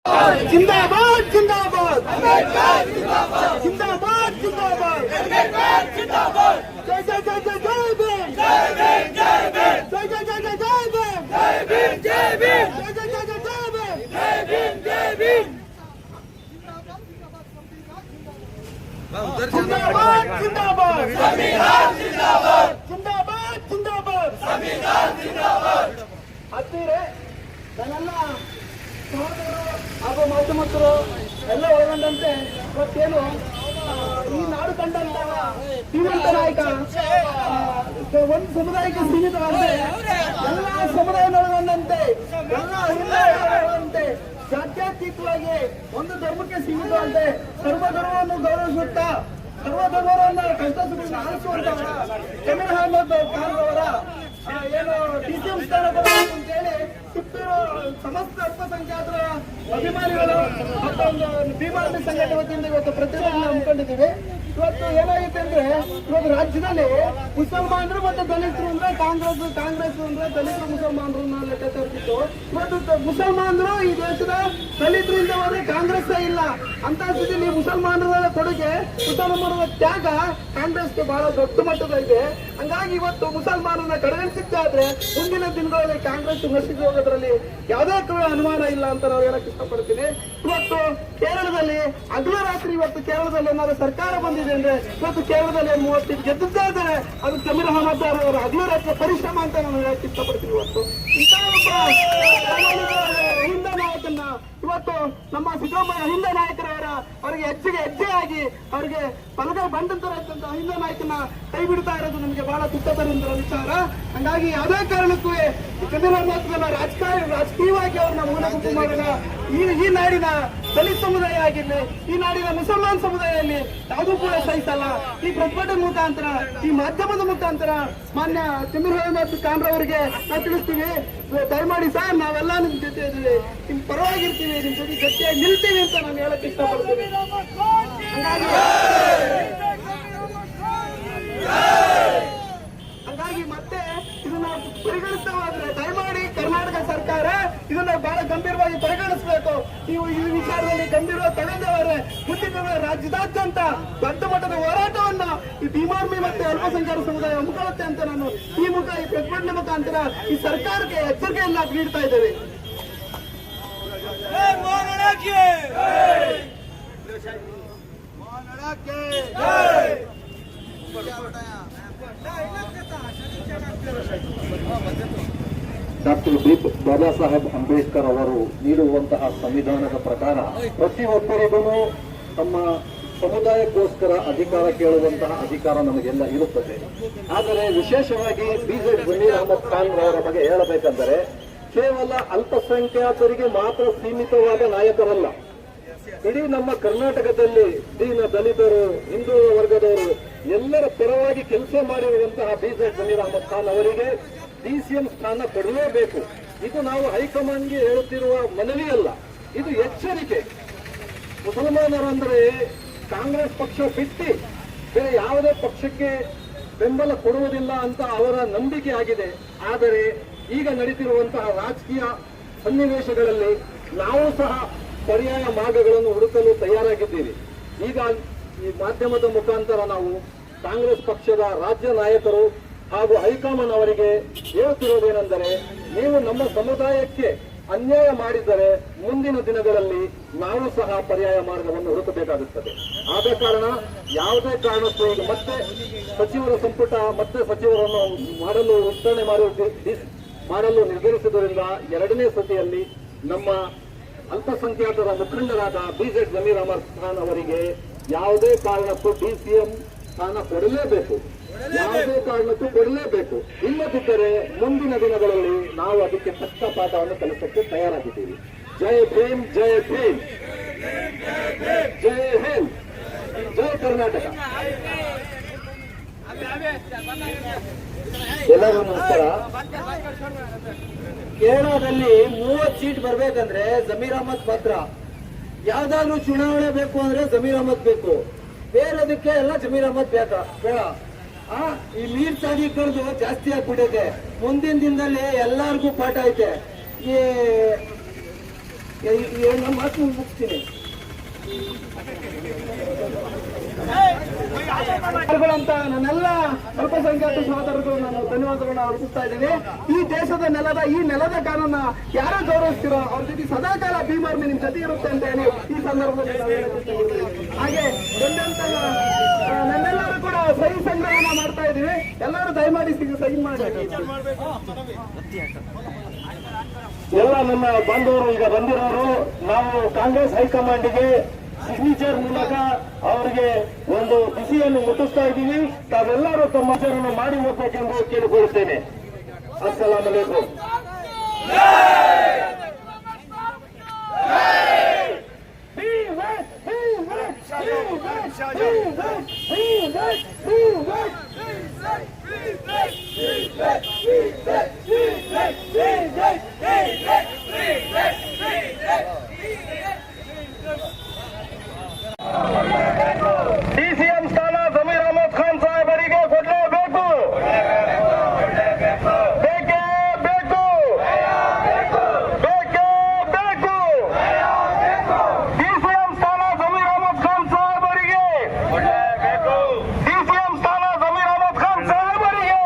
जिंदाबाद जिंदाबाद जिंदाबाद जिंदाबाद जय जय जय जय जय भीम जय जय जय जय जय भीम जय जय जय जय जय भीम जिंदाबाद जिंदाबाद संविधान जिंदाबाद जिंदाबाद जिंदाबाद संविधान जिंदाबाद ಹತ್ತಿರ ನನ್ನೆಲ್ಲ ಸಹೋದರರು ಹಾಗೂ ಮಾಧ್ಯಮಸ್ಥರು ಎಲ್ಲ ಒಳಗೊಂಡಂತೆ ಇವತ್ತೇನು ಈ ನಾಡು ಕಂಡಂತಹ ಶ್ರೀಮಂತ ನಾಯಕ ಒಂದು ಸಮುದಾಯಕ್ಕೆ ಸೀಮಿತವಾದಂತೆ ಎಲ್ಲ ಸಮುದಾಯದೊಳಗೊಂಡಂತೆ ಎಲ್ಲ ಹಿಂದೆ ಜಾತ್ಯತೀತವಾಗಿ ಒಂದು ಧರ್ಮಕ್ಕೆ ಸೀಮಿತವಂತೆ ಸರ್ವಧರ್ಮವನ್ನು ಗೌರವಿಸುತ್ತಾ ಸರ್ವಧರ್ಮವನ್ನು ಕಷ್ಟ ಸುಖ ಆಲಿಸುವಂತಹ ಜಮೀರ್ ಅಹಮದ್ ಖಾನ್ ಅವರ ಏನು ಡಿಸಿಎಂ ಸ್ಥಾನ ಬರಬೇಕು ಅಂತೇಳಿ ಸುತ್ತಿರೋ ಸಮಸ್ತ ಅಲ್ಪಸಂಖ್ಯಾತರ ಅಭಿಮಾನಿಗಳು ಮತ್ತೊಂದು ಭೀಮಾರ್ಮಿ ಸಂಘಟನೆ ವತಿಯಿಂದ ಇವತ್ತು ಪ್ರತಿಭಟನೆ ಹಮ್ಮಿಕೊಂಡಿದ್ದೀವಿ. ಇವತ್ತು ಏನಾಗಿದೆ ಅಂದ್ರೆ ಇವತ್ತು ರಾಜ್ಯದಲ್ಲಿ ಮುಸಲ್ಮಾನರು ಮತ್ತು ದಲಿತರು ಅಂದ್ರೆ ಕಾಂಗ್ರೆಸ್ ಅಂದ್ರೆ ದಲಿತರು ಮುಸಲ್ಮಾನರನ್ನ ಲೆಕ್ಕ ತರ್ತಿತ್ತು. ಇವತ್ತು ಮುಸಲ್ಮಾನರು ಈ ದೇಶದ ದಲಿತರು ಇಲ್ಲದೆ ಹೋದ್ರೆ ಕಾಂಗ್ರೆಸ್ ಇಲ್ಲ ಅಂತ ಸ್ಥಿತಿಯಲ್ಲಿ ಮುಸಲ್ಮಾನರ ಕೊಡುಗೆ ಮುಸಲ್ಮಾನರ ತ್ಯಾಗ ಕಾಂಗ್ರೆಸ್ಗೆ ಬಹಳ ದೊಡ್ಡ ಮಟ್ಟದ ಇದೆ. ಹಂಗಾಗಿ ಇವತ್ತು ಮುಸಲ್ಮಾನರನ್ನ ಕಡೆಗಣಿಸಿದ್ದಾದ್ರೆ ಮುಂದಿನ ದಿನಗಳಲ್ಲಿ ಕಾಂಗ್ರೆಸ್ ನಶಿಸಿ ಹೋಗೋದ್ರಲ್ಲಿ ಯಾವುದೇ ಅನುಮಾನ ಇಲ್ಲ ಅಂತ ನಾವು ಹೇಳಕ್ ಇಷ್ಟಪಡ್ತೀನಿ. ಇವತ್ತು ಕೇರಳದಲ್ಲಿ ಹಗಲು ರಾತ್ರಿ ಇವತ್ತು ಕೇರಳದಲ್ಲಿ ಏನಾದ್ರು ಸರ್ಕಾರ ಬಂದಿದೆ ಅಂದ್ರೆ ಇವತ್ತು ಕೇರಳದಲ್ಲಿ 30 ಗೆದ್ದಿದ್ದೇ ಇದ್ದಾರೆ. ಅದು ಜಮೀರ್ ಅಹಮದ್ ಅವರ ಹಗಲು ರಾತ್ರಿ ಪರಿಶ್ರಮ ಅಂತ ನಾನು ಹೇಳಕ್ ಇಷ್ಟಪಡ್ತೀನಿ. ಇವತ್ತು ಇಂಥ ಹಿಂದ ನಾಯಕನ್ನ ಇವತ್ತು ನಮ್ಮ ಸಿದ್ದರಾಮಯ್ಯ ಹಿಂದ ನಾಯಕರವರ ಅವರಿಗೆ ಹೆಜ್ಜೆ ಆಗಿ ಅವರಿಗೆ ಬಲಗೈ ಬಂದಂತಹ ಹಿಂದ ನಾಯಕನ ಕೈ ಬಿಡ್ತಾ ಇರೋದು ನಮಗೆ ಬಹಳ ದುಃಖದ ವಿಚಾರ. ಹಂಗಾಗಿ ಯಾವುದೇ ಕಾರಣಕ್ಕೂ ಜಮೀರ್ ಅಹಮದ್ ರಾಜಕೀಯವಾಗಿ ಅವ್ರನ್ನ ಮೂಲಗುಂಪು ಮಾಡೋಣ. ಈ ನಾಡಿನ ದಲಿತ ಸಮುದಾಯ ಆಗಿರ್ಲಿ, ಈ ನಾಡಿನ ಮುಸಲ್ಮಾನ್ ಸಮುದಾಯದಲ್ಲಿ ಯಾವುದೂ ಕೂಡ ಸಹಿಸಲ್ಲ. ಈ ಪ್ರತಿಭಟನೆ ಮುಖಾಂತರ, ಈ ಮಾಧ್ಯಮದ ಮುಖಾಂತರ ಮಾನ್ಯ ಜಮೀರ್ ಅಹಮದ್ ಖಾನ್ ಅವರಿಗೆ ನಾವು ತಿಳಿಸ್ತೀವಿ, ದಯಮಾಡಿ ಸರ್ ನಾವೆಲ್ಲ ನಿಮ್ ಜೊತೆ ಇದ್ದೀವಿ, ನಿಮ್ ಪರವಾಗಿರ್ತೀವಿ, ನಿಮ್ ಜೊತೆ ಗಟ್ಟಿಯಾಗಿ ನಿಲ್ತೀವಿ ಅಂತ ನಾನು ಹೇಳಕ್ ಇಷ್ಟಪಡ್ತೀನಿ. ಹಂಗಾಗಿ ಮತ್ತೆ ಇದನ್ನ ಪರಿಗಣಿಸ್ತಾ ಹೋದ್ರೆ ದಯಮಾಡಿ ಕರ್ನಾಟಕ ಸರ್ಕಾರ ಇದನ್ನ ಬಹಳ ಗಂಭೀರವಾಗಿ ಪರಿಗಣಿಸಬೇಕು. ನೀವು ಈ ವಿಚಾರದಲ್ಲಿ ಗಂಭೀರವಾಗಿ ತಗೊಂಡವರೆ ಮುಂದಿನ ರಾಜ್ಯದಾದ್ಯಂತ ದೊಡ್ಡ ಮಟ್ಟದ ಹೋರಾಟವನ್ನ ಈ ಭೀಮಾರ್ಮಿ ಮತ್ತೆ ಅಲ್ಪಸಂಖ್ಯಾತ ಸಮುದಾಯ ಹಮ್ಮಿಕೊಳ್ಳುತ್ತೆ ಅಂತ ನಾನು ಈ ಪ್ರತಿಭಟನೆ ಮುಖಾಂತರ ಈ ಸರ್ಕಾರಕ್ಕೆ ಎಚ್ಚರಿಕೆಯನ್ನ ನೀಡ್ತಾ ಇದ್ದೇವೆ. ಡಾಕ್ಟರ್ ಬಾಬಾ ಸಾಹೇಬ್ ಅಂಬೇಡ್ಕರ್ ಅವರು ನೀಡುವಂತಹ ಸಂವಿಧಾನದ ಪ್ರಕಾರ ಪ್ರತಿಯೊಬ್ಬರಿಗೂ ತಮ್ಮ ಸಮುದಾಯಕ್ಕೋಸ್ಕರ ಅಧಿಕಾರ ಕೇಳುವಂತಹ ಅಧಿಕಾರ ನಮಗೆಲ್ಲ ಇರುತ್ತದೆ. ಆದರೆ ವಿಶೇಷವಾಗಿ ಬಿಜೆಪಿ ಜಮೀರ್ ಅಹಮದ್ ಖಾನ್ ಅವರ ಬಗ್ಗೆ ಹೇಳಬೇಕೆಂದರೆ ಕೇವಲ ಅಲ್ಪಸಂಖ್ಯಾತರಿಗೆ ಮಾತ್ರ ಸೀಮಿತವಾದ ನಾಯಕರಲ್ಲ. ಇಡೀ ನಮ್ಮ ಕರ್ನಾಟಕದಲ್ಲಿ ದೀನ ದಲಿತರು, ಹಿಂದೂ ವರ್ಗದವರು ಎಲ್ಲರ ಪರವಾಗಿ ಕೆಲಸ ಮಾಡಿರುವಂತಹ ಬಿಜೆಪಿ ಜಮೀರ್ ಅಹಮದ್ ಖಾನ್ ಅವರಿಗೆ ಡಿಸಿಎಂ ಸ್ಥಾನ ಕೊಡಲೇಬೇಕು. ಇದು ನಾವು ಹೈಕಮಾಂಡ್ಗೆ ಹೇಳುತ್ತಿರುವ ಮನವಿಯಲ್ಲ, ಇದು ಎಚ್ಚರಿಕೆ. ಮುಸಲ್ಮಾನರಂದ್ರೆ ಕಾಂಗ್ರೆಸ್ ಪಕ್ಷ ಬಿಟ್ಟು ಬೇರೆ ಯಾವುದೇ ಪಕ್ಷಕ್ಕೆ ಬೆಂಬಲ ಕೊಡುವುದಿಲ್ಲ ಅಂತ ಅವರ ನಂಬಿಕೆ ಆಗಿದೆ. ಆದರೆ ಈಗ ನಡೀತಿರುವಂತಹ ರಾಜಕೀಯ ಸನ್ನಿವೇಶಗಳಲ್ಲಿ ನಾವು ಸಹ ಪರ್ಯಾಯ ಮಾರ್ಗಗಳನ್ನು ಹುಡುಕಲು ತಯಾರಾಗಿದ್ದೀವಿ. ಈಗ ಈ ಮಾಧ್ಯಮದ ಮುಖಾಂತರ ನಾವು ಕಾಂಗ್ರೆಸ್ ಪಕ್ಷದ ರಾಜ್ಯ ನಾಯಕರು ಹಾಗೂ ಹೈಕಮಾಂಡ್ ಅವರಿಗೆ ಹೇಳುತ್ತಿರುವುದೇನೆಂದರೆ, ನೀವು ನಮ್ಮ ಸಮುದಾಯಕ್ಕೆ ಅನ್ಯಾಯ ಮಾಡಿದರೆ ಮುಂದಿನ ದಿನಗಳಲ್ಲಿ ನಾವು ಸಹ ಪರ್ಯಾಯ ಮಾರ್ಗವನ್ನು ಹುಡುಕಬೇಕಾಗುತ್ತದೆ. ಆದ ಕಾರಣ ಯಾವುದೇ ಕಾರಣಕ್ಕೂ ಈಗ ಮತ್ತೆ ಸಚಿವರ ಸಂಪುಟ ಮತ್ತೆ ಸಚಿವರನ್ನು ವಿಸ್ತರಣೆ ಮಾಡಲು ನಿರ್ಧರಿಸಿದ್ದರಿಂದ ಎರಡನೇ ಸತಿಯಲ್ಲಿ ನಮ್ಮ ಅಲ್ಪಸಂಖ್ಯಾತರ ಮುಖಂಡರಾದ ಬಿಜೆಪಿ ಜಮೀರ್ ಅಹಮದ್ ಖಾನ್ ಅವರಿಗೆ ಯಾವುದೇ ಕಾರಣಕ್ಕೂ ಡಿಸಿಎಂ ಸ್ಥಾನ ಕೊಡಲೇಬೇಕು, ಯಾವುದೇ ಕಾರಣಕ್ಕೂ ಕೊಡಲೇಬೇಕು. ಇಲ್ಲದಿದ್ದರೆ ಮುಂದಿನ ದಿನಗಳಲ್ಲಿ ನಾವು ಅದಕ್ಕೆ ತಕ್ಕ ಪಾಠವನ್ನು ಕಲಿಸಕ್ಕೆ ತಯಾರಾಗಿದ್ದೀವಿ. ಜೈ ಭೀಮ್, ಜೈ ಭೀಮ್, ಜೈ ಹಿಂದ್, ಜೈ ಕರ್ನಾಟಕ. ಎಲ್ಲರೂ ನಮಸ್ಕಾರ. ಕೇರಳದಲ್ಲಿ 30 ಸೀಟ್ ಬರ್ಬೇಕಂದ್ರೆ ಜಮೀರ್ ಅಹಮದ್ ಮಾತ್ರ. ಯಾವ್ದಾದ್ರು ಚುನಾವಣೆ ಬೇಕು ಅಂದ್ರೆ ಜಮೀರ್ ಅಹಮದ್ ಬೇಕು, ಬೇರೆದಕ್ಕೆ ಎಲ್ಲ ಜಮೀರ್ ಅಹಮದ್ ಬೇಡ. ಈ ನೀರ್ ಸಾಧೀಕರದು ಜಾಸ್ತಿ ಆಗ್ಬಿಟ್ಟಿದೆ. ಮುಂದಿನ ದಿನದಲ್ಲಿ ಎಲ್ಲರಿಗೂ ಪಾಠ ಐತೆ. ಈ ನಮ್ಮ ಮಾತು ಮುಗಿಸ್ತೀನಿ. ಅಂತ ನನ್ನೆಲ್ಲ ಅಲ್ಪಸಂಖ್ಯಾತ ಸಹೋದರರು ನಾನು ಧನ್ಯವಾದಗಳನ್ನ ಅರ್ಪಿಸ್ತಾ ಇದ್ದೇನೆ. ಈ ದೇಶದ ಈ ನೆಲದ ಕಾನೂನ ಯಾರು ಗೌರವಿಸ್ತೀರೋ ಅವ್ರ ಜೊತೆ ಸದಾಕಾಲ ಭೀಮಾರ್ಮಿ ನಿಮ್ ಜೊತೆ ಇರುತ್ತೆ ಅಂತ ಹೇಳಿ ಈ ಸಂದರ್ಭದಲ್ಲಿ ನಾವು ಹೇಳಕ್ಕೆ. ಹಾಗೆ ನನ್ನೆಲ್ಲರೂ ಕೂಡ ಸಹಿ ಸಂಗ್ರಹಣ ಮಾಡ್ತಾ ಇದೀವಿ. ಎಲ್ಲರೂ ದಯಮಾಡಿ ಸಹಿ ಮಾಡಿ. ಎಲ್ಲ ನನ್ನ ಬಂಧುವರು ಈಗ ಬಂದಿರೋರು ನಾವು ಕಾಂಗ್ರೆಸ್ ಹೈಕಮಾಂಡ್ಗೆ ಸಿಗ್ನೇಚರ್ ಮೂಲಕ ಅವರಿಗೆ ಒಂದು ಬಿಸಿಯನ್ನು ಮುಟ್ಟಿಸ್ತಾ ಇದ್ದೀವಿ. ತಾವೆಲ್ಲರೂ ತಮ್ಮ ವಿಚಾರವನ್ನು ಮಾಡಿ ಹೋಗ್ಬೇಕೆಂದು ಕೇಳಿಕೊಳ್ಳುತ್ತೇನೆ. ಅಸ್ಸಲಾಂ ಅಲೈಕುಂ. ಡಿಸಿಎಂ ಸ್ಥಾನ ಜಮೀರ್ ಅಹಮದ್ ಖಾನ್ ಸಾಹೇಬರಿಗೆ ಕೊಡಲೇಬೇಕು. ಬೇಕೇ ಬೇಕು, ಬೇಕೇ ಬೇಕು. ಡಿಸಿಎಂ ಸ್ಥಾನ ಜಮೀರ್ ಅಹಮದ್ ಖಾನ್ ಸಾಹೇಬರಿಗೆ ಕೊಡಲೇಬೇಕು. ಡಿಸಿಎಂ ಸ್ಥಾನ ಜಮೀರ್ ಅಹಮದ್ ಖಾನ್ ಸಾಹೇಬರಿಗೆ.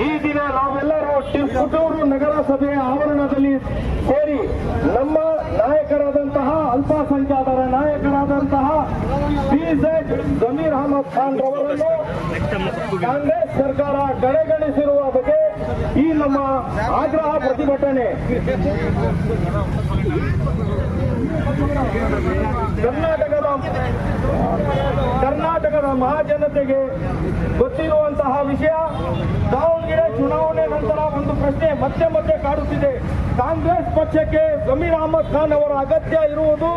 ಈ ದಿನ ನಾವೆಲ್ಲರೂ ಪುತ್ತೂರು ನಗರಸಭೆಯ ಆವರಣದಲ್ಲಿ ಸೇರಿ ನಮ್ಮ ನಾಯಕರಾದಂತಹ ಅಲ್ಪಸಂಖ್ಯಾತರ ನಾಯಕರಾದಂತಹ ಬಿಜೆಡ್ ಜಮೀರ್ ಅಹಮದ್ ಖಾನ್ ರವರನ್ನು ಕಾಂಗ್ರೆಸ್ ಸರ್ಕಾರ ಕಡೆಗಣಿಸಿರುವ ಬಗ್ಗೆ ಈ ನಮ್ಮ ಆಗ್ರಹ ಪ್ರತಿಭಟನೆ ಕರ್ನಾಟಕದ ಮಹಾಜನತೆಗೆ ಗೊತ್ತಿರುವಂತಹ ವಿಷಯ. ದಾವಣಗೆರೆ ಚುನಾವಣೆ ನಂತರ ಒಂದು ಪ್ರಶ್ನೆ ಮತ್ತೆ ಕಾಡುತ್ತಿದೆ. ಕಾಂಗ್ರೆಸ್ ಪಕ್ಷಕ್ಕೆ ಜಮೀರ್ ಅಹಮದ್ ಖಾನ್ ಅವರ ಅಗತ್ಯ ಇರುವುದು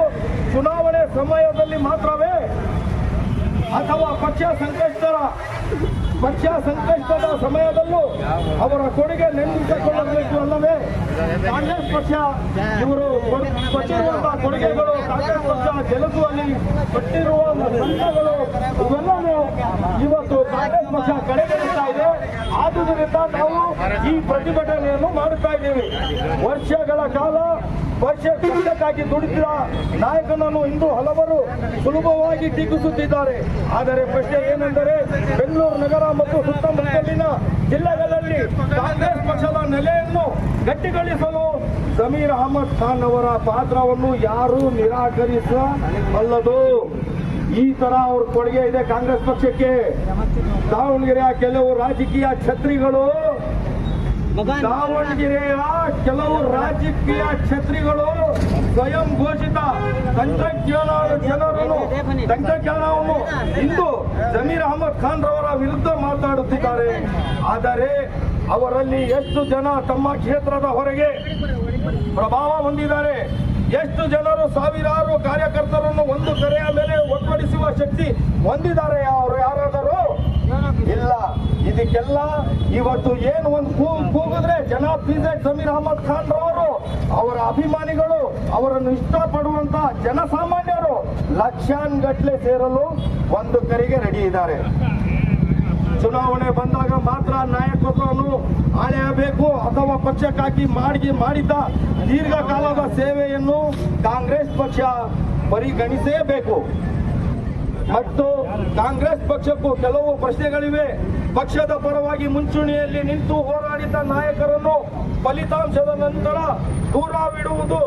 ಚುನಾವಣೆ ಸಮಯದಲ್ಲಿ ಮಾತ್ರವೇ ಅಥವಾ ಪಕ್ಷ ಸಂಕಷ್ಟದ ಸಮಯದಲ್ಲೂ ಅವರ ಕೊಡುಗೆ ನೆನಪಿಸಿಕೊಳ್ಳಬೇಕು ಅಲ್ಲವೇ? ಕಾಂಗ್ರೆಸ್ ಪಕ್ಷ ಇವರು ಕೊಟ್ಟಿರುವಂತಹ ಕೊಡುಗೆಗಳು, ಕಾಂಗ್ರೆಸ್ ಪಕ್ಷ ಗೆಲುವುಲ್ಲಿ ಕೊಟ್ಟಿರುವ ಸಂಘಗಳು ಇವೆಲ್ಲವೂ ಇವತ್ತು ಕಾಂಗ್ರೆಸ್ ಪಕ್ಷ ಕಡೆಗಣಿಸ್ತಾ ಇದೆ. ಆದುದರಿಂದ ನಾವು ಈ ಪ್ರತಿಭಟನೆಯನ್ನು ಮಾಡುತ್ತಾ ಇದ್ದೇವೆ. ವರ್ಷಗಳ ಕಾಲ ಪಕ್ಷಕ್ಕಾಗಿ ದುಡಿದ ನಾಯಕನನ್ನು ಇಂದು ಹಲವರು ಸುಲಭವಾಗಿ ಟೀಕಿಸುತ್ತಿದ್ದಾರೆ. ಆದರೆ ಪ್ರಶ್ನೆ ಏನೆಂದರೆ, ಬೆಂಗಳೂರು ನಗರ ಮತ್ತು ಸುತ್ತಮುತ್ತಲಿನ ಜಿಲ್ಲೆಗಳಲ್ಲಿ ಕಾಂಗ್ರೆಸ್ ಪಕ್ಷದ ನೆಲೆಯನ್ನು ಗಟ್ಟಿಗೊಳಿಸಲು ಜಮೀರ್ ಅಹಮದ್ ಖಾನ್ ಅವರ ಪಾತ್ರವನ್ನು ಯಾರೂ ನಿರಾಕರಿಸಬಲ್ಲದು. ಈ ತರ ಅವ್ರ ಕೊಡುಗೆ ಇದೆ ಕಾಂಗ್ರೆಸ್ ಪಕ್ಷಕ್ಕೆ. ದಾವಣಗೆರೆಯ ಕೆಲವು ರಾಜಕೀಯ ಛತ್ರಿಗಳು ದಾವಣಗೆರೆಯ ಕೆಲವು ರಾಜಕೀಯ ಕ್ಷತ್ರಿಗಳು ಸ್ವಯಂ ಘೋಷಿತ ತಂತ್ರಜ್ಞಾನವನ್ನು ಇಂದು ಜಮೀರ್ ಅಹಮದ್ ಖಾನ್ ರವರ ವಿರುದ್ಧ ಮಾತಾಡುತ್ತಿದ್ದಾರೆ. ಆದರೆ ಅವರಲ್ಲಿ ಎಷ್ಟು ಜನ ತಮ್ಮ ಕ್ಷೇತ್ರದ ಹೊರಗೆ ಪ್ರಭಾವ ಹೊಂದಿದ್ದಾರೆ? ಎಷ್ಟು ಜನರು ಸಾವಿರಾರು ಕಾರ್ಯಕರ್ತರನ್ನು ಒಂದು ಕರೆಯ ಮೇಲೆ ಒಗ್ಗೂಡಿಸುವ ಶಕ್ತಿ ಹೊಂದಿದ್ದಾರೆ? ಅವರು ಯಾರಾದರೂ ಇಲ್ಲ. ಇದಕ್ಕೆಲ್ಲ ಇವತ್ತು ಏನು ಒಂದು ಕೂಗಿದ್ರೆ ಜನಾಬ್ ಪಿಜೆಡ್ ಜಮೀರ್ ಅಹಮದ್ ಖಾನ್ ರವರು, ಅವರ ಅಭಿಮಾನಿಗಳು, ಅವರನ್ನು ಇಷ್ಟಪಡುವಂತ ಜನಸಾಮಾನ್ಯರು ಲಕ್ಷಾನ್ಗಟ್ಲೆ ಸೇರಲು ಒಂದು ಕರೆಗೆ ರೆಡಿ ಇದ್ದಾರೆ. ಚುನಾವಣೆ ಬಂದಾಗ ಮಾತ್ರ ನಾಯಕತ್ವವನ್ನು ಆಳೆಯಬೇಕು ಅಥವಾ ಪಕ್ಷಕ್ಕಾಗಿ ಮಾಡಿದ್ದ ದೀರ್ಘಕಾಲದ ಸೇವೆಯನ್ನು ಕಾಂಗ್ರೆಸ್ ಪಕ್ಷ ಪರಿಗಣಿಸಬೇಕು. ಮತ್ತು ಕಾಂಗ್ರೆಸ್ ಪಕ್ಷಕ್ಕೂ ಕೆಲವು ಪ್ರಶ್ನೆಗಳಿವೆ. ಪಕ್ಷದ ಪರವಾಗಿ ಮುಂಚೂಣಿಯಲ್ಲಿ ನಿಂತು ಹೋರಾಡಿದ ನಾಯಕರನ್ನು ಫಲಿತಾಂಶದ ನಂತರ ದೂರವಿಡುವುದು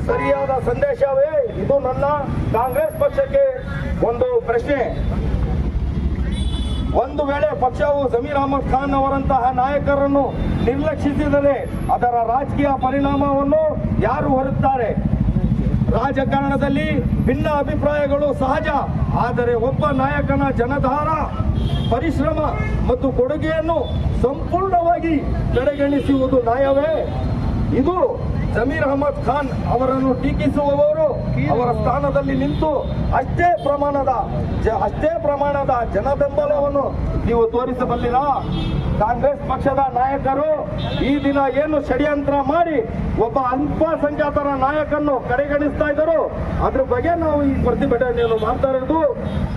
ಸರಿಯಾದ ಸಂದೇಶವೇ? ಇದು ನನ್ನ ಕಾಂಗ್ರೆಸ್ ಪಕ್ಷಕ್ಕೆ ಒಂದು ಪ್ರಶ್ನೆ. ಒಂದು ವೇಳೆ ಪಕ್ಷವು ಜಮೀರ್ ಅಹಮದ್ ಖಾನ್ ಅವರಂತಹ ನಾಯಕರನ್ನು ನಿರ್ಲಕ್ಷಿಸಿದರೆ ಅದರ ರಾಜಕೀಯ ಪರಿಣಾಮವನ್ನು ಯಾರು ಹೊರುತ್ತಾರೆ? ರಾಜಕಾರಣದಲ್ಲಿ ಭಿನ್ನ ಅಭಿಪ್ರಾಯಗಳು ಸಹಜ. ಆದರೆ ಒಬ್ಬ ನಾಯಕನ ಜನಧಾರ, ಪರಿಶ್ರಮ ಮತ್ತು ಕೊಡುಗೆಯನ್ನು ಸಂಪೂರ್ಣವಾಗಿ ಕಡೆಗಣಿಸುವುದು ನ್ಯಾಯವೇ? ಇದು ಜಮೀರ್ ಅಹಮದ್ ಖಾನ್ ಅವರನ್ನು ಟೀಕಿಸುವವರು ಅವರ ಸ್ಥಾನದಲ್ಲಿ ನಿಂತು ಅಷ್ಟೇ ಪ್ರಮಾಣದ ಜನ ಬೆಂಬಲವನ್ನು ನೀವು ತೋರಿಸಬಲ್ಲಿರಾ? ಕಾಂಗ್ರೆಸ್ ಪಕ್ಷದ ನಾಯಕರು ಈ ದಿನ ಏನು ಷಡ್ಯಂತ್ರ ಮಾಡಿ ಒಬ್ಬ ಅಲ್ಪಸಂಖ್ಯಾತರ ನಾಯಕನ್ನು ಕಡೆಗಣಿಸ್ತಾ ಇದ್ದರು, ಅದ್ರ ಬಗ್ಗೆ ನಾವು ಈ ಪ್ರತಿಭಟನೆಯನ್ನು ಮಾಡ್ತಾ ಇರೋದು.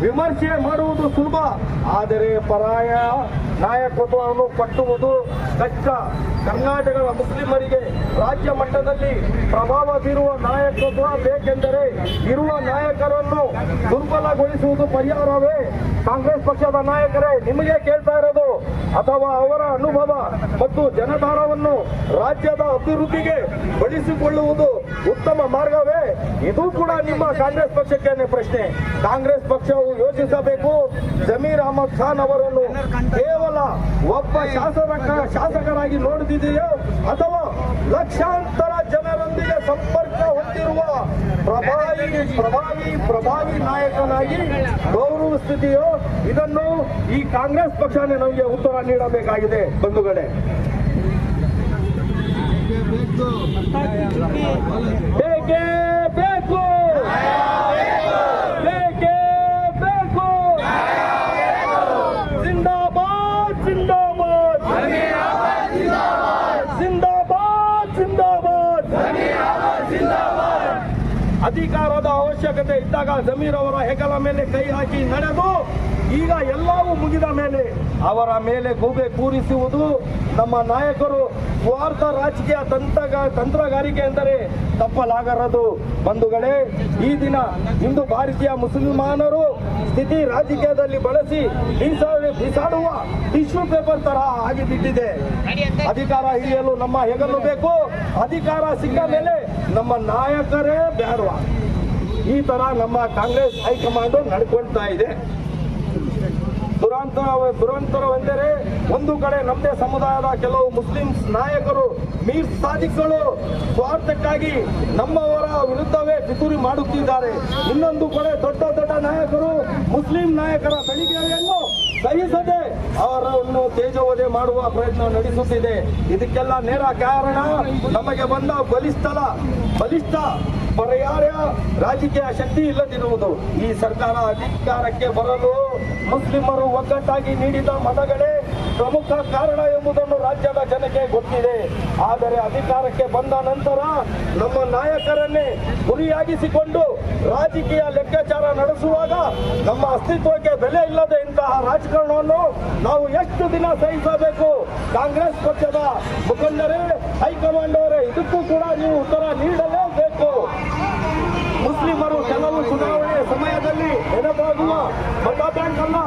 ವಿಮರ್ಶೆ ಮಾಡುವುದು ಸುಲಭ, ಆದರೆ ಪರಾಯ ನಾಯಕತ್ವವನ್ನು ಕಟ್ಟುವುದು ಕಷ್ಟ. ಕರ್ನಾಟಕದ ಮುಸ್ಲಿಮರಿಗೆ ರಾಜ್ಯ ಮಟ್ಟದಲ್ಲಿ ಪ್ರಭಾವ ಬೀರುವ ನಾಯಕತ್ವ ಬೇಕೆಂದರೆ ಇರುವ ನಾಯಕರನ್ನು ದುರ್ಬಲಗೊಳಿಸುವುದು ಪರಿಹಾರವೇ? ಕಾಂಗ್ರೆಸ್ ಪಕ್ಷದ ನಾಯಕರೇ, ನಿಮಗೆ ಕೇಳ್ತಾ ಇರೋದು, ಅಥವಾ ಅವರ ಅನುಭವ ಮತ್ತು ಜನತಾರವನ್ನು ರಾಜ್ಯದ ಅಭಿವೃದ್ಧಿಗೆ ಬಳಸಿಕೊಳ್ಳುವುದು ಉತ್ತಮ ಮಾರ್ಗವೇ? ಇದು ಕೂಡ ನಿಮ್ಮ ಕಾಂಗ್ರೆಸ್ ಪಕ್ಷಕ್ಕೆ ಪ್ರಶ್ನೆ. ಕಾಂಗ್ರೆಸ್ ಪಕ್ಷವು ಯೋಚಿಸಬೇಕು, ಜಮೀರ್ ಅಹಮದ್ ಖಾನ್ ಅವರನ್ನು ಕೇವಲ ಒಬ್ಬ ಶಾಸಕರಾಗಿ ನೋಡುತ್ತಿದೆಯೋ ಅಥವಾ ಲಕ್ಷಾಂತರ ಜನರೊಂದಿಗೆ ಸಂಪರ್ಕ ಹೊಂದಿರುವ ಪ್ರಭಾವಿ ನಾಯಕನಾಗಿ ಗೌರವಿಸುತ್ತಿದೆಯೋ? ಇದನ್ನು ಈ ಕಾಂಗ್ರೆಸ್ ಪಕ್ಷನೇ ನಮಗೆ ಉತ್ತರ ನೀಡಬೇಕಾಗಿದೆ ಬಂಧುಗಳೇ. ಬೇಕೇ ಬೇಕು, ಬೇಕೇ ಬೇಕು. ಜಿಂದಾಬಾದ್ ಜಿಂದಾಬಾದ್, ಜಿಂದಾಬಾದ್ ಜಿಂದಾಬಾದ್. ಅಧಿಕಾರದ ಅವಶ್ಯಕತೆ ಇದ್ದಾಗ ಜಮೀರ್ ಅವರ ಹೆಗಲ ಮೇಲೆ ಕೈ ಹಾಕಿ ನಡೆದು ಈಗ ಎಲ್ಲವೂ ಮುಗಿದ ಮೇಲೆ ಅವರ ಮೇಲೆ ಗೂಬೆ ಕೂರಿಸುವುದು ನಮ್ಮ ನಾಯಕರು ಸ್ವಾರ್ಥ ರಾಜಕೀಯ ತಂತ್ರಗಾರಿಕೆ ಎಂದರೆ ತಪ್ಪಲಾಗರದು ಬಂಧುಗಳೇ. ಈ ದಿನ ಇಂದು ಭಾರತೀಯ ಮುಸಲ್ಮಾನರು ಸ್ಥಿತಿ ರಾಜಕೀಯದಲ್ಲಿ ಬಳಸಿ ಬಿಸಾಡುವ ಟಿಶ್ಯೂ ಪೇಪರ್ ತರ ಆಗಿಬಿಟ್ಟಿದೆ. ಅಧಿಕಾರ ಹಿಡಿಯಲು ನಮ್ಮ ಹೆಗಲು ಬೇಕು, ಅಧಿಕಾರ ಸಿಕ್ಕ ಮೇಲೆ ನಮ್ಮ ನಾಯಕರೇ ಬೇಡವಾ? ಈ ತರ ನಮ್ಮ ಕಾಂಗ್ರೆಸ್ ಹೈಕಮಾಂಡ್ ನಡ್ಕೊಳ್ತಾ ಇದೆ. ದುರಂತರವೆಂದರೆ ಒಂದು ಕಡೆ ನಮ್ಮದೇ ಸಮುದಾಯದ ಕೆಲವು ಮುಸ್ಲಿಂ ನಾಯಕರು, ಮೀರ್ ಸಾದಿಕ್ಗಳು ಸ್ವಾರ್ಥಕ್ಕಾಗಿ ನಮ್ಮವರ ವಿರುದ್ಧವೇ ಪಿತೂರಿ ಮಾಡುತ್ತಿದ್ದಾರೆ. ಇನ್ನೊಂದು ಕಡೆ ದೊಡ್ಡ ನಾಯಕರು ಮುಸ್ಲಿಂ ನಾಯಕರ ಬೆಳವಣಿಗೆಯನ್ನು ಸಹಿಸದೆ ಅವರನ್ನು ತೇಜೋವಧೆ ಮಾಡುವ ಪ್ರಯತ್ನ ನಡೆಸುತ್ತಿದೆ. ಇದಕ್ಕೆಲ್ಲ ನೇರ ಕಾರಣ ನಮಗೆ ಬಂದ ಬಲಿಷ್ಠ ಪರ್ಯಾಯ ರಾಜಕೀಯ ಶಕ್ತಿ ಇಲ್ಲದಿರುವುದು. ಈ ಸರ್ಕಾರ ಅಧಿಕಾರಕ್ಕೆ ಬರಲು ಮುಸ್ಲಿಮರು ಒಗ್ಗಟ್ಟಾಗಿ ನೀಡಿದ ಮತಗಳೇ ಪ್ರಮುಖ ಕಾರಣ ಎಂಬುದನ್ನು ರಾಜ್ಯದ ಜನಕ್ಕೆ ಗೊತ್ತಿದೆ. ಆದರೆ ಅಧಿಕಾರಕ್ಕೆ ಬಂದ ನಂತರ ನಮ್ಮ ನಾಯಕರನ್ನೇ ಗುರಿಯಾಗಿಸಿಕೊಂಡು ರಾಜಕೀಯ ಲೆಕ್ಕಾಚಾರ ನಡೆಸುವಾಗ ನಮ್ಮ ಅಸ್ತಿತ್ವಕ್ಕೆ ಬೆಲೆ ಇಲ್ಲದೆ ಇಂತಹ ರಾಜಕಾರಣವನ್ನು ನಾವು ಎಷ್ಟು ದಿನ ಸಹಿಸಬೇಕು? ಕಾಂಗ್ರೆಸ್ ಪಕ್ಷದ ಮುಖಂಡರೇ, ಹೈಕಮಾಂಡ್ ಅವರೇ, ಇದಕ್ಕೂ ಕೂಡ ನೀವು ಉತ್ತರ ನೀಡಲೇಬೇಕು. ಮುಸ್ಲಿಮರು ಕೆಲವು ಚುನಾವಣೆ ಸಮಯದಲ್ಲಿ ನೆನಪಾಗುವ ಮತ ಬ್ಯಾಂಕ್ ಅಲ್ಲ,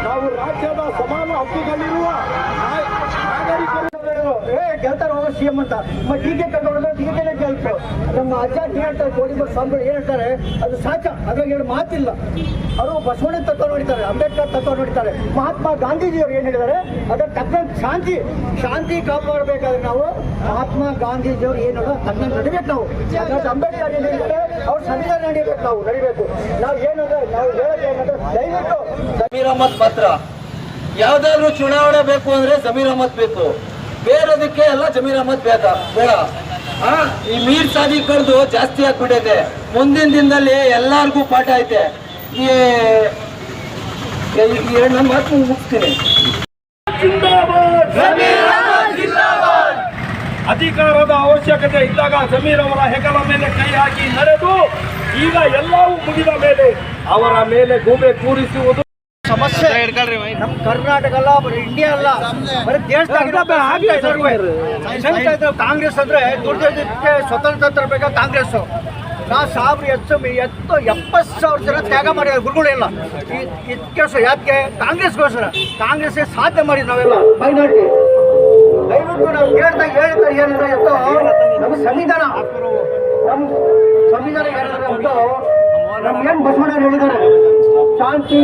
ನಾವು ರಾಜ್ಯದ ಸಮಾನ ಹಕ್ಕುಗಳಿರುವ ನಾಗರಿಕರು. ಕೇಳ್ತಾರೆ ಹೋಗೋ CM ಅಂತ ಟೀಕೆ ಕರ್ಕೊಂಡು ಟೀಕೆನೇ ಕೇಳ್ತು. ನಮ್ಮ ಅಜ್ಜ ಹೇಳ್ತಾರೆ ಕೋಡಿಮಠ ಸ್ವಾಮಿಗಳು ಏನ್ ಹೇಳ್ತಾರೆ ಅದು ಸಾಕ, ಅದ್ರಾಗ ಎರಡು ಮಾತಿಲ್ಲ. ಅವರು ಬಸವಣ್ಣ ತತ್ವ ನೋಡಿದ್ದಾರೆ, ಅಂಬೇಡ್ಕರ್ ತತ್ವ ನೋಡಿದ್ದಾರೆ, ಮಹಾತ್ಮ ಗಾಂಧೀಜಿಯವರು ಏನ್ ಹೇಳಿದ್ದಾರೆ ಅದರ ತಕ್ಕಂತ ಶಾಂತಿ ಕಾಪಾಡಬೇಕಾದ್ರೆ ನಾವು ಮಹಾತ್ಮ ಗಾಂಧೀಜಿಯವರು ಏನಲ್ಲ ತನ್ನ ನಡಿಬೇಕು. ನಾವು ಯಾಕಂದ್ರೆ ಅಂಬೇಡ್ಕರ್ ಏನ್ ಹೇಳಿದ್ದಾರೆ ಅವ್ರ ಸಂವಿಧಾನ ನಡಿಬೇಕು. ನಾವು ಏನಂದ್ರೆ ನಾವು ಹೇಳೋದು ಏನಂದ್ರೆ ದಯವಿಟ್ಟು ಜಮೀರ್ ಅಹಮದ್ ಪತ್ರ ಯಾವ್ದಾದ್ರು ಚುನಾವಣೆ ಬೇಕು ಅಂದ್ರೆ ಜಮೀರ್ ಅಹಮದ್ ಬೇಕು, ಬೇರೆದಕ್ಕೆ ಎಲ್ಲ ಜಮೀರ್ ಅಹಮದ್ ಬೇಡ. ಈ ಮೀರ್ ಸಾದಿ ಕಡ್ದು ಜಾಸ್ತಿ ಆಗ್ಬಿಟ್ಟಿದೆ. ಮುಂದಿನ ದಿನದಲ್ಲಿ ಎಲ್ಲಾರ್ಗೂ ಪಾಠ ಐತೆ. ಈ ಎರಡು ನಮ್ಮ ಮಾತು ಮುಗಿಸ್ತೀನಿ. ಅಧಿಕಾರದ ಅವಶ್ಯಕತೆ ಇದ್ದಾಗ ಜಮೀರ್ ಅವರ ಹೆಗಲ ಮೇಲೆ ಕೈ ಹಾಕಿ ನಡೆದು ಈಗ ಎಲ್ಲವೂ ಮುಗಿದ ಮೇಲೆ ಅವರ ಮೇಲೆ ಗೂಬೆ ಕೂರಿಸುವುದು ಸಮಸ್ಯೆ. ನಮ್ಮ ಕರ್ನಾಟಕ ಅಲ್ಲ, ಬರೀ ಇಂಡಿಯಾ ಅಲ್ಲ, ಬರೀ ದೇಶದಾಗ ಕಾಂಗ್ರೆಸ್ ಅಂದ್ರೆ ದುಡ್ಡಕ್ಕೆ ಸ್ವತಂತ್ರ ತರಬೇಕ ಕಾಂಗ್ರೆಸ್. ಸಾವಿರ ಹೆಚ್ಚು 70,000 ಜನ ತ್ಯಾಗ ಮಾಡಿದ್ದಾರೆ ಗುರುಗಳೆಲ್ಲ ಈ ಕೆಲಸ. ಯಾಕೆ? ಕಾಂಗ್ರೆಸ್ಗೋಸ್ಕರ. ಕಾಂಗ್ರೆಸ್ಗೆ ಸಾಧ್ಯ ಮಾಡಿದ್ ನಾವೆಲ್ಲ ಮೈನಾರಿಟಿ. ದಯವಿಟ್ಟು ನಾವು ಹೇಳ್ತಾ ಏನಂದ್ರೆ ಇವತ್ತು ನಮ್ಮ ಸಂವಿಧಾನ ಏನಾದ್ರೆ ನಮ್ಗೇನು ಬಸವಣ್ಣ ಹೇಳಿದ್ದಾರೆ ಶಾಂತಿ